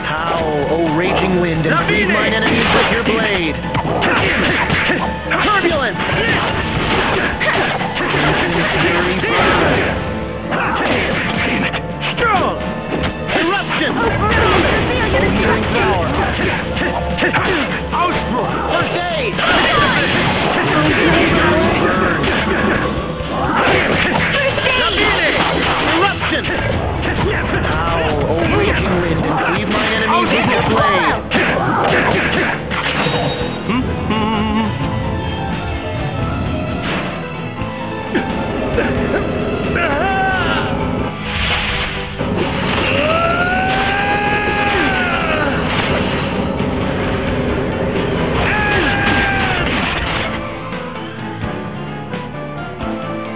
Howl, O raging wind, and feed mine enemies with your blade. Turbulence! Fury burn. Strong! Eruption! Healing power! Ausbruch! First aid! Eruption! Howl, O raging wind, and cleave mine enemies with your blade.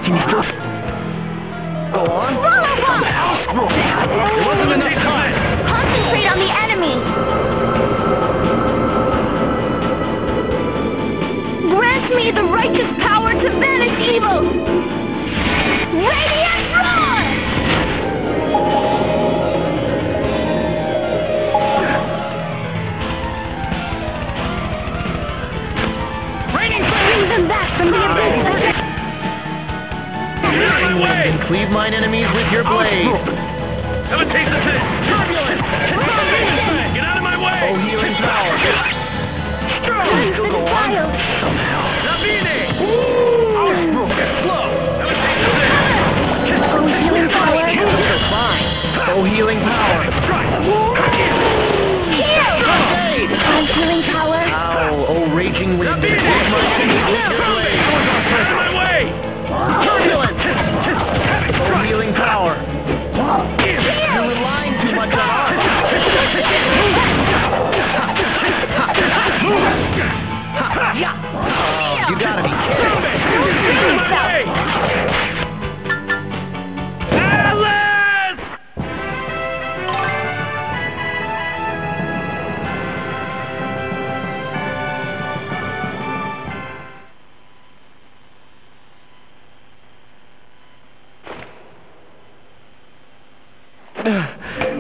Can you still go on? There wasn't enough time. Concentrate on the enemy. Grant me the righteous power to banish evil. Radiant roar! Raining Bring them back from the abyss. and cleave mine enemies with your blade. Have a taste of this! Turbulence! Get out of my way! Oh, healing power. Strong Still go on? Somehow. Sabine! Ausbruch! Slow! Have a taste of this! Oh, healing power. You're fine. Oh, healing power. Heal! First aid! Oh, healing power. Ow, oh, raging wind. Sabine! Cleave mine enemies with your blade. Get out of my way! Turbulence! Oh, healing power. You're relying too much on us. Oh, you gotta be kidding me. Get out of my way! Alice!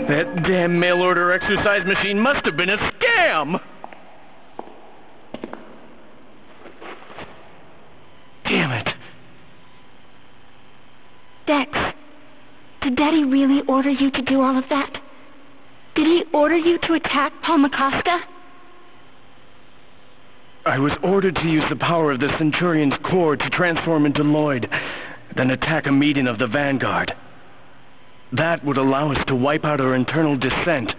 That damn mail-order exercise machine must have been a scam! Damn it. Dex, did Daddy really order you to do all of that? Did he order you to attack Paul McCosta? I was ordered to use the power of the Centurion's core to transform into Lloyd, then attack a meeting of the Vanguard. That would allow us to wipe out our internal dissent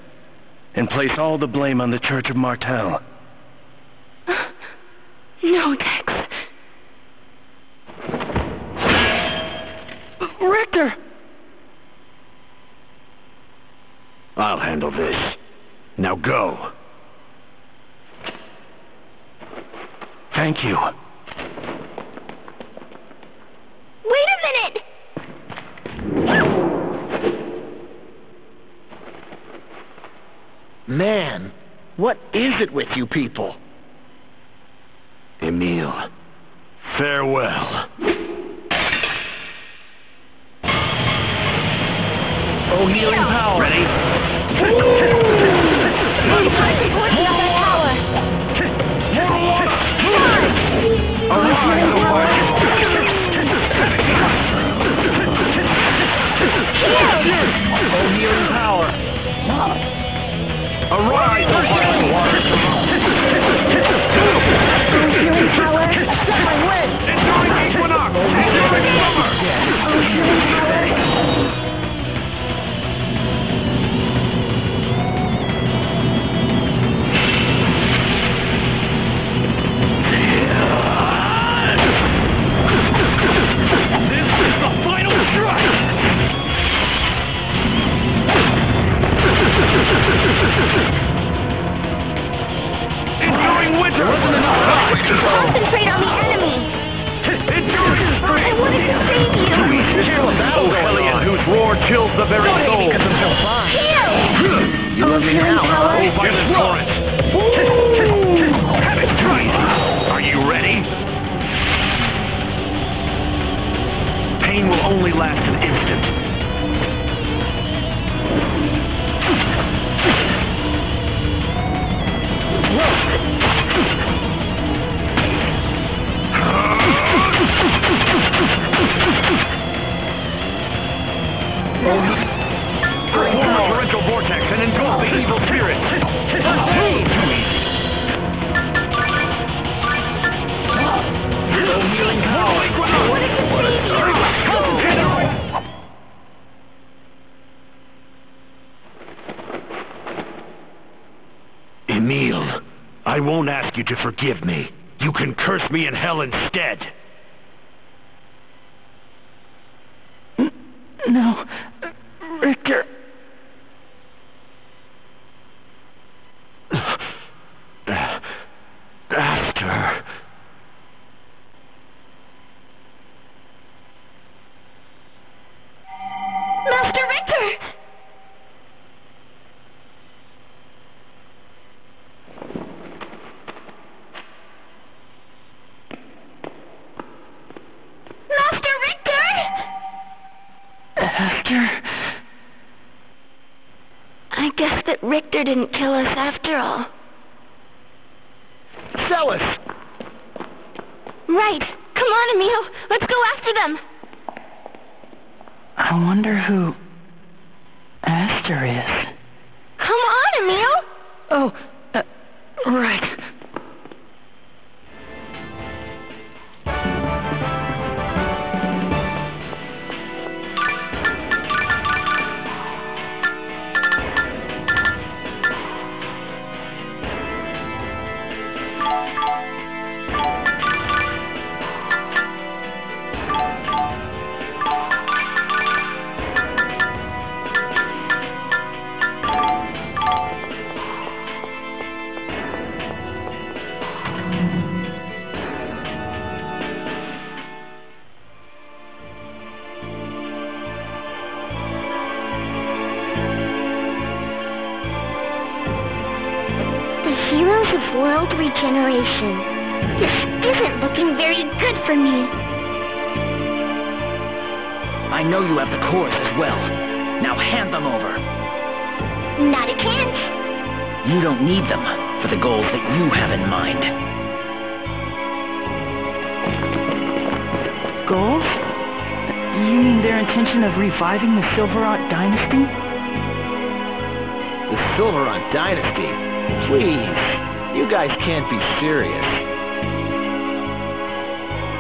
and place all the blame on the Church of Martel. No, Dex. Richter! I'll handle this. Now go. Thank you. Wait a minute! Man, what is it with you people? Emile, farewell. Oh, healing power. Ready? Oh, healing power. Arise, Healing power. Someone win. Enjoying equinox! Enjoying summer! Healing power. This is the final strike! Enduring winter! Concentrate on the enemy. Enduring spring! I wanted to save you. Oh, Hellion, whose roar chills the very soul! Because I'm so fine. Heal. You love me healing now, power. huh? Oh, violent torrent! Have it, try it! Are you ready? I won't ask you to forgive me. You can curse me in hell instead. No, Richter. Aster. Master Richter! Master Richter! Aster? I guess that Richter didn't kill us after all. Celis! Right. Come on, Emil. Let's go after them. I wonder who Aster is. Come on, Emil. Oh, right. World regeneration. This isn't looking very good for me. I know you have the cores as well. Now hand them over. Not a chance. You don't need them for the goals that you have in mind. Goals? You mean their intention of reviving the Silverot dynasty? The Silverot dynasty? Please. You guys can't be serious.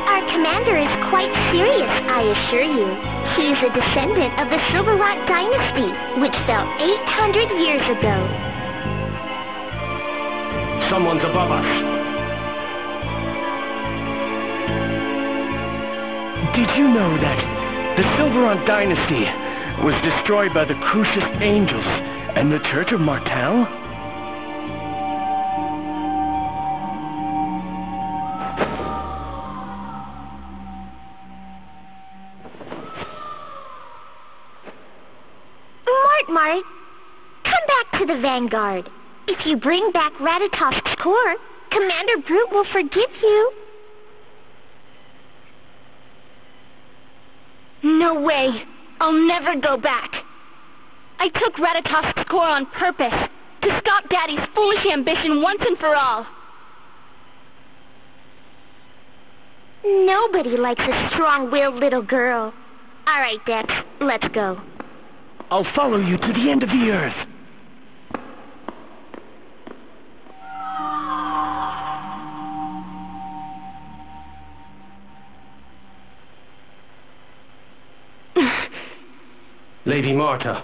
Our commander is quite serious, I assure you. He is a descendant of the Silverot dynasty, which fell 800 years ago. Someone's above us. Did you know that the Silverot dynasty was destroyed by the Crucius Angels and the Church of Martel? Mart, come back to the Vanguard. If you bring back Ratatosk's core, Commander Brute will forgive you. No way. I'll never go back. I took Ratatosk's core on purpose to stop Daddy's foolish ambition once and for all. Nobody likes a strong-willed little girl. All right, Dex, let's go. I'll follow you to the end of the earth. Lady Marta,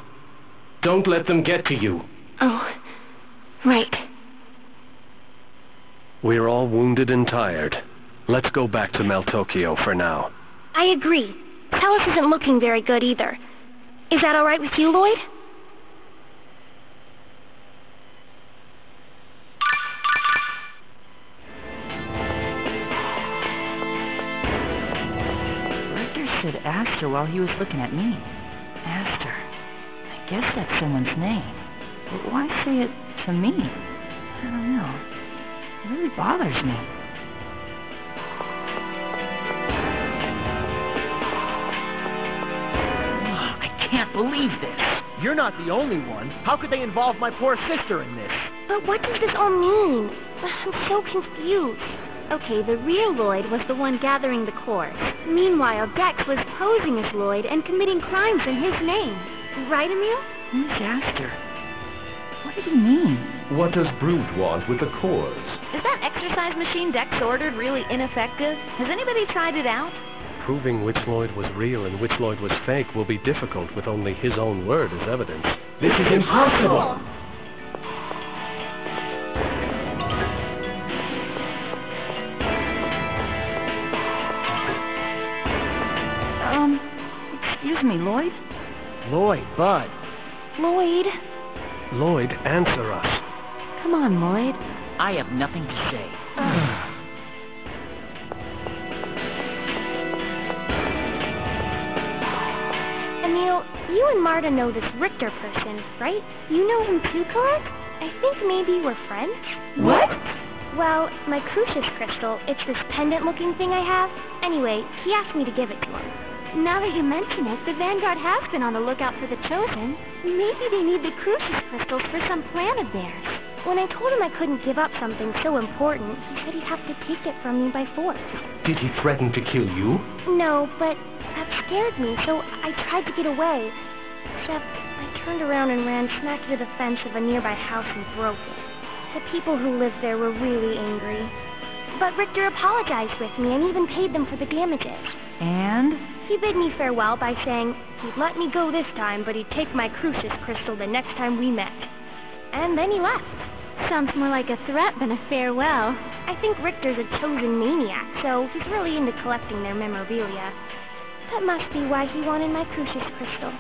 don't let them get to you. Oh, right. We're all wounded and tired. Let's go back to Meltokio for now. I agree. Talos isn't looking very good either. Is that all right with you, Lloyd? Richter said Aster while he was looking at me. Aster. I guess that's someone's name. But why say it to me? I don't know. It really bothers me. I can't believe this. You're not the only one. How could they involve my poor sister in this? But what does this all mean? I'm so confused. Okay, the real Lloyd was the one gathering the cores. Meanwhile, Dex was posing as Lloyd and committing crimes in his name. Right, Emil? Who's Aster? What did he mean? What does Brute want with the cores? Is that exercise machine Dex ordered really ineffective? Has anybody tried it out? Proving which Lloyd was real and which Lloyd was fake will be difficult with only his own word as evidence. This is impossible! Excuse me, Lloyd? Lloyd, Bud. Lloyd. Lloyd, answer us. Come on, Lloyd. I have nothing to say. Emil, you and Marta know this Richter person, right? You know him too, correct? I think maybe we're friends. What? Well, my Crucius crystal, it's this pendant-looking thing I have. Anyway, he asked me to give it to him. Now that you mention it, the Vanguard has been on the lookout for the Chosen. Maybe they need the Crucius crystals for some plan of theirs. When I told him I couldn't give up something so important, he said he'd have to take it from me by force. Did he threaten to kill you? No, but that scared me, so I tried to get away. Except I turned around and ran smack into the fence of a nearby house and broke it. The people who lived there were really angry. But Richter apologized with me and even paid them for the damages. And? He bid me farewell by saying he'd let me go this time, but he'd take my Crucius crystal the next time we met. And then he left. Sounds more like a threat than a farewell. I think Richter's a chosen maniac, so he's really into collecting their memorabilia. That must be why he wanted my Crucius crystal.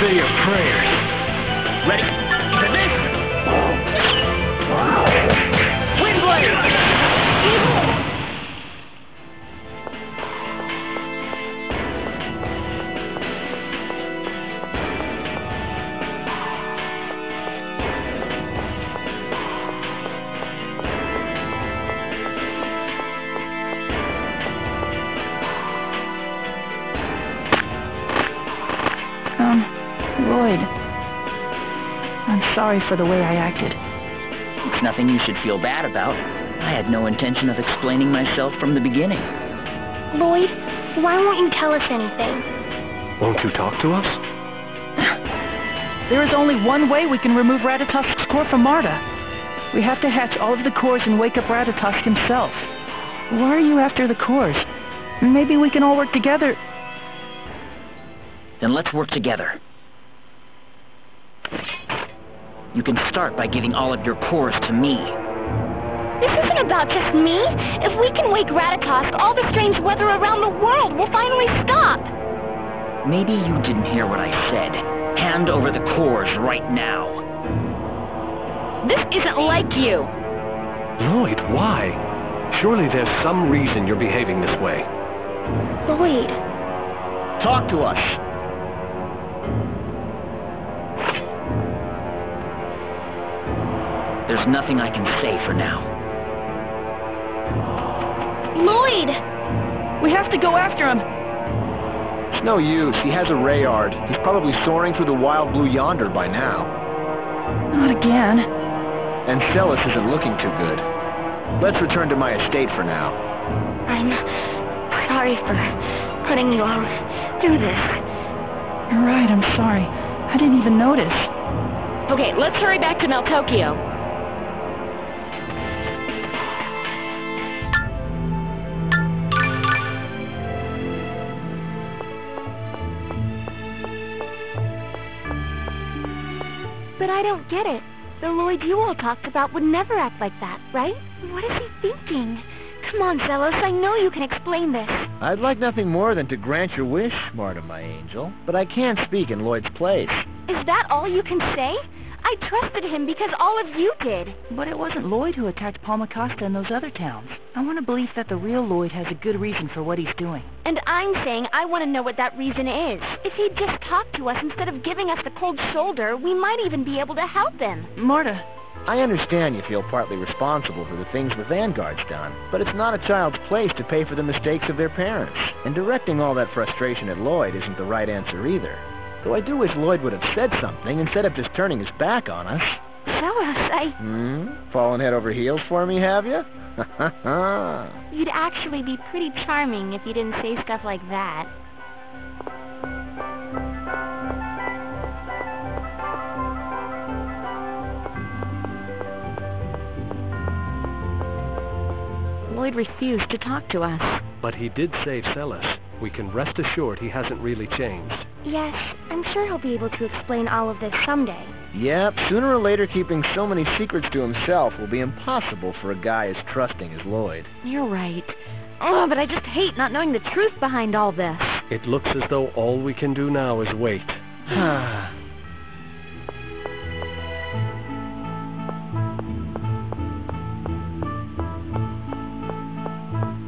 Say your prayers. Ready? To this! Windblade! Lloyd. I'm sorry for the way I acted. It's nothing you should feel bad about. I had no intention of explaining myself from the beginning. Lloyd, why won't you tell us anything? Won't you talk to us? There is only one way we can remove Ratatosk's core from Marta. We have to hatch all of the cores and wake up Ratatosk himself. Why are you after the cores? Maybe we can all work together. Then let's work together. You can start by giving all of your cores to me. This isn't about just me. If we can wake Ratatosk, all the strange weather around the world will finally stop. Maybe you didn't hear what I said. Hand over the cores right now. This isn't like you. Lloyd, why? Surely there's some reason you're behaving this way. Lloyd. Talk to us. There's nothing I can say for now. Lloyd! We have to go after him. It's no use. He has a Rayard. He's probably soaring through the wild blue yonder by now. Not again. And Celis isn't looking too good. Let's return to my estate for now. I'm sorry for putting you all through this. You're right, I'm sorry. I didn't even notice. Okay, let's hurry back to Meltokio. But I don't get it. The Lloyd you all talked about would never act like that, right? What is he thinking? Come on, Zelos, I know you can explain this. I'd like nothing more than to grant your wish, Marta, my angel, but I can't speak in Lloyd's place. Is that all you can say? I trusted him because all of you did. But it wasn't Lloyd who attacked Palma Costa and those other towns. I want to believe that the real Lloyd has a good reason for what he's doing. And I'm saying I want to know what that reason is. If he'd just talked to us instead of giving us the cold shoulder, we might even be able to help him. Marta. I understand you feel partly responsible for the things the Vanguard's done, but it's not a child's place to pay for the mistakes of their parents. And directing all that frustration at Lloyd isn't the right answer either. Though I do wish Lloyd would have said something instead of just turning his back on us. Zelos, Fallen head over heels for me, have you? You'd actually be pretty charming if you didn't say stuff like that. Lloyd refused to talk to us. But he did save Celis. We can rest assured he hasn't really changed. Yes, I'm sure he'll be able to explain all of this someday. Yep, sooner or later keeping so many secrets to himself will be impossible for a guy as trusting as Lloyd. You're right. Oh, but I just hate not knowing the truth behind all this. It looks as though all we can do now is wait.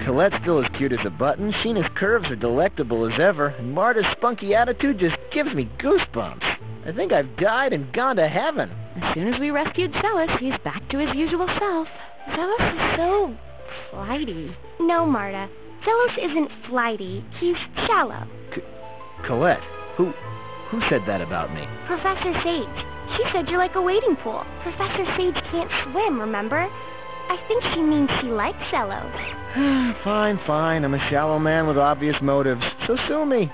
Colette's still as cute as a button, Sheena's curves are delectable as ever, and Marta's spunky attitude just gives me goosebumps. I think I've died and gone to heaven. As soon as we rescued Celis, he's back to his usual self. Zelos is so flighty. No, Marta. Zelos isn't flighty. He's shallow. Colette, who said that about me? Professor Sage. She said you're like a wading pool. Professor Sage can't swim, remember? I think she means she likes Zelos. Fine. I'm a shallow man with obvious motives, so sue me.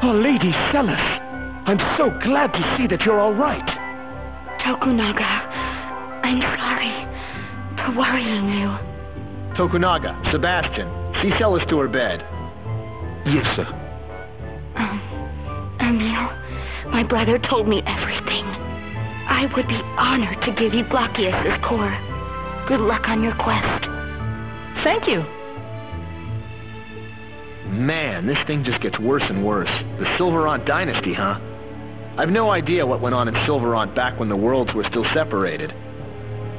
Oh, Lady Celis, I'm so glad to see that you're all right. Tokunaga, I'm sorry for worrying you. Tokunaga, Sebastian, see Celis to her bed. Yes, sir. Emil, my brother told me everything. I would be honored to give you Blockius's core. Good luck on your quest. Thank you. Man, this thing just gets worse and worse. The Silverant dynasty, huh? I've no idea what went on in Silverant back when the worlds were still separated.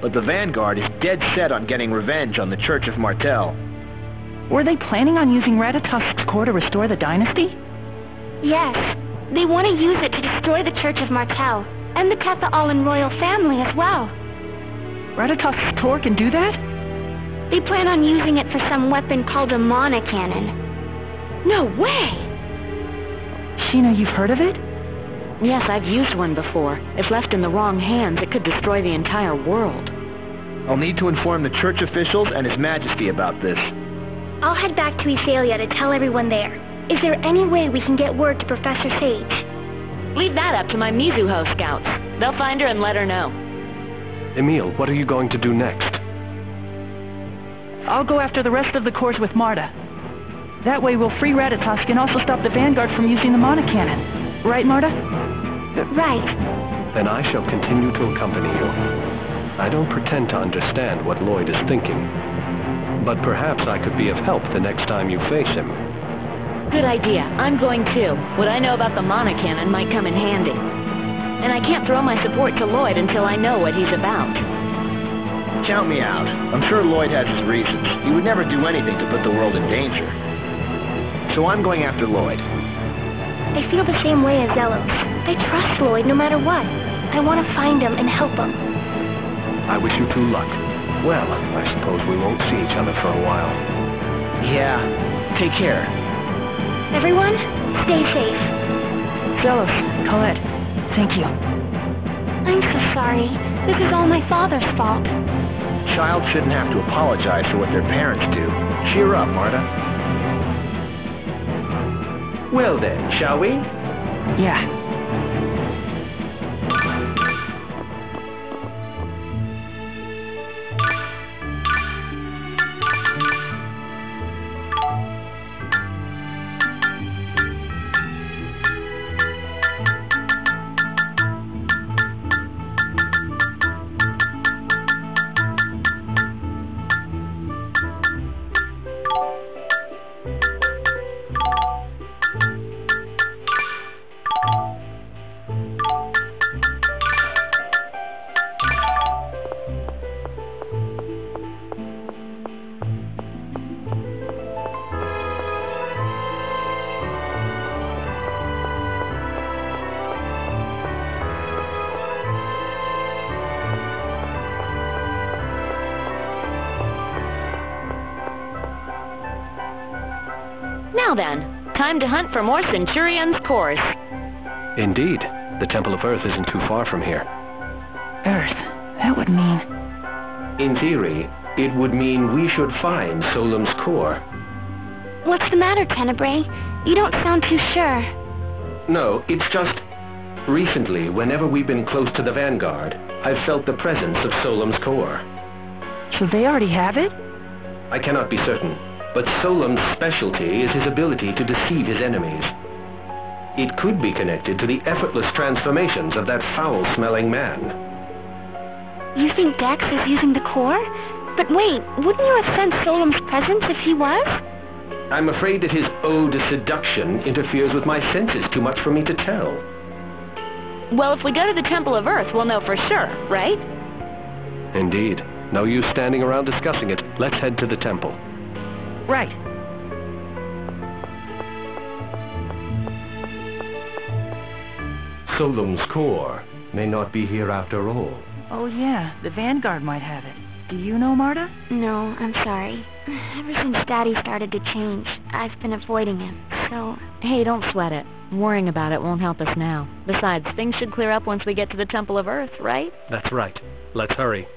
But the Vanguard is dead set on getting revenge on the Church of Martel. Were they planning on using Ratatosk's core to restore the dynasty? Yes. They want to use it to destroy the Church of Martel, and the Tetha'Allan royal family as well. Ratatosk's core can do that? They plan on using it for some weapon called a mana cannon. No way! Sheena, you've heard of it? Yes, I've used one before. If left in the wrong hands, it could destroy the entire world. I'll need to inform the church officials and His Majesty about this. I'll head back to Ethalia to tell everyone there. Is there any way we can get word to Professor Sage? Leave that up to my Mizuho scouts. They'll find her and let her know. Emil, what are you going to do next? I'll go after the rest of the cores with Marta. That way we'll free Ratatosk and also stop the Vanguard from using the mana cannon. Right, Marta? Right. Then I shall continue to accompany you. I don't pretend to understand what Lloyd is thinking, but perhaps I could be of help the next time you face him. Good idea. I'm going too. What I know about the mana cannon might come in handy. And I can't throw my support to Lloyd until I know what he's about. Count me out. I'm sure Lloyd has his reasons. He would never do anything to put the world in danger. So I'm going after Lloyd. I feel the same way as Zelos. I trust Lloyd no matter what. I want to find him and help him. I wish you two luck. Well, I suppose we won't see each other for a while. Yeah. Take care. Everyone, stay safe. Zelos, Colette, thank you. I'm so sorry. This is all my father's fault. Child shouldn't have to apologize for what their parents do. Cheer up, Marta. Well then, shall we? Yeah. Now then, time to hunt for more Centurion's cores. Indeed. The Temple of Earth isn't too far from here. Earth. That would mean... In theory, it would mean we should find Solemn's core. What's the matter, Tenebrae? You don't sound too sure. No, it's just... Recently, whenever we've been close to the Vanguard, I've felt the presence of Solemn's core. So they already have it? I cannot be certain, but Solemn's specialty is his ability to deceive his enemies. It could be connected to the effortless transformations of that foul-smelling man. You think Dex is using the core? But wait, wouldn't you have sensed Solemn's presence if he was? I'm afraid that his ode to seduction interferes with my senses too much for me to tell. Well, if we go to the Temple of Earth, we'll know for sure, right? Indeed. No use standing around discussing it. Let's head to the temple. Right. Solemn's core may not be here after all. Oh, yeah. The Vanguard might have it. Do you know, Marta? No, I'm sorry. Ever since Daddy started to change, I've been avoiding him, so... Hey, don't sweat it. Worrying about it won't help us now. Besides, things should clear up once we get to the Temple of Earth, right? That's right. Let's hurry.